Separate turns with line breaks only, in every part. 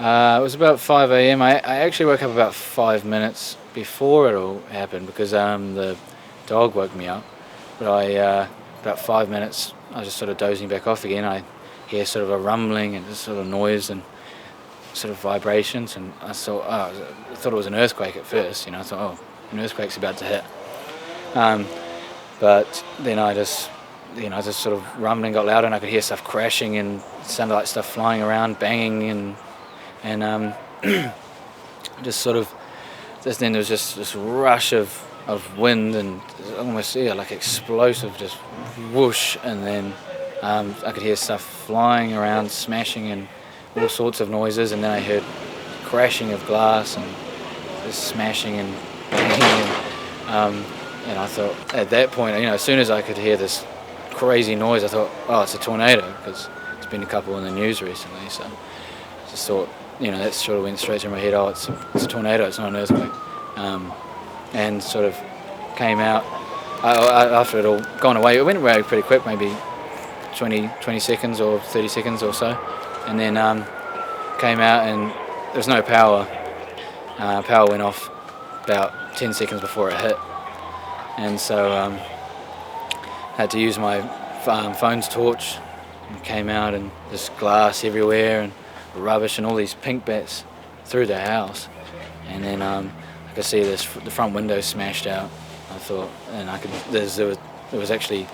It was about 5 a.m. I actually woke up about 5 minutes before it all happened because the dog woke me up. But about 5 minutes, I was just sort of dozing back off again. I hear sort of a rumbling and just sort of noise and sort of vibrations, and I thought it was an earthquake at first. I thought, oh, an earthquake's about to hit. But then just sort of rumbling got louder, and I could hear stuff crashing and it sounded like stuff flying around, banging, and just then there was just this rush of wind and almost like explosive, just whoosh, and then I could hear stuff flying around, smashing, and all sorts of noises, and then I heard crashing of glass and just smashing and banging, and I thought at that point, as soon as I could hear this crazy noise, I thought, oh, it's a tornado, because there's been a couple in the news recently, so I just thought, that sort of went straight to my head, oh, it's a tornado, it's not an earthquake, and sort of came out, after it all gone away, it went away pretty quick, maybe 20 seconds or 30 seconds or so, and then came out and there was no power. Power went off about 10 seconds before it hit, and so had to use my phone's torch, and came out and there's glass everywhere and rubbish and all these pink bats through the house, and then I could see the front window smashed out. I thought, and there was actually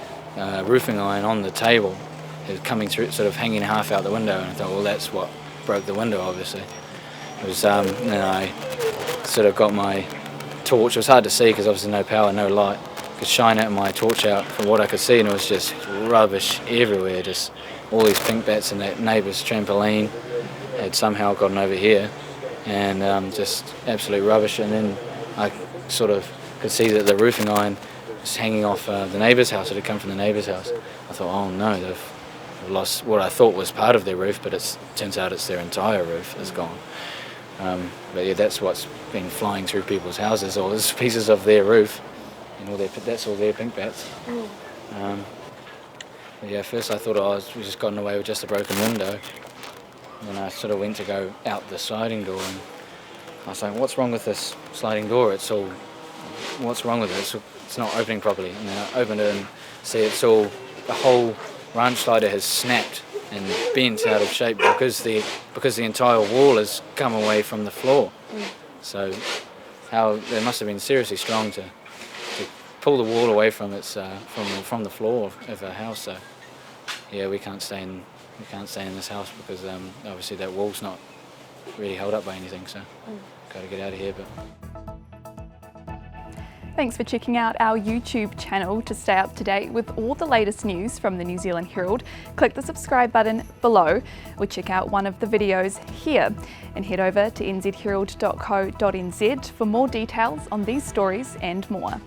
roofing iron on the table. It was coming through, sort of hanging half out the window, and I thought, well, that's what broke the window, obviously. It was, and I sort of got my torch. It was hard to see because obviously no power, no light. I could shine out my torch out from what I could see, and it was just rubbish everywhere. Just all these pink bats, and that neighbour's trampoline had somehow gotten over here, and just absolute rubbish. And then I sort of could see that the roofing iron was hanging off the neighbour's house. It had come from the neighbour's house. I thought, oh no, they've lost what I thought was part of their roof, but it turns out it's their entire roof is gone. But yeah, that's what's been flying through people's houses, all these pieces of their roof, and that's all their pink bats. But yeah, first I thought we just gotten away with just a broken window. And then I sort of went to go out the sliding door, and I was like, what's wrong with this sliding door? What's wrong with it? It's not opening properly. And then I opened it and see the whole ranch slider has snapped and bent out of shape because the entire wall has come away from the floor. So they must have been seriously strong to pull the wall away from from the floor of our house. So yeah, we can't stay in this house because obviously that wall's not really held up by anything. So got to get out of here. But
thanks for checking out our YouTube channel to stay up to date with all the latest news from the New Zealand Herald. Click the subscribe button below or check out one of the videos here, and head over to nzherald.co.nz for more details on these stories and more.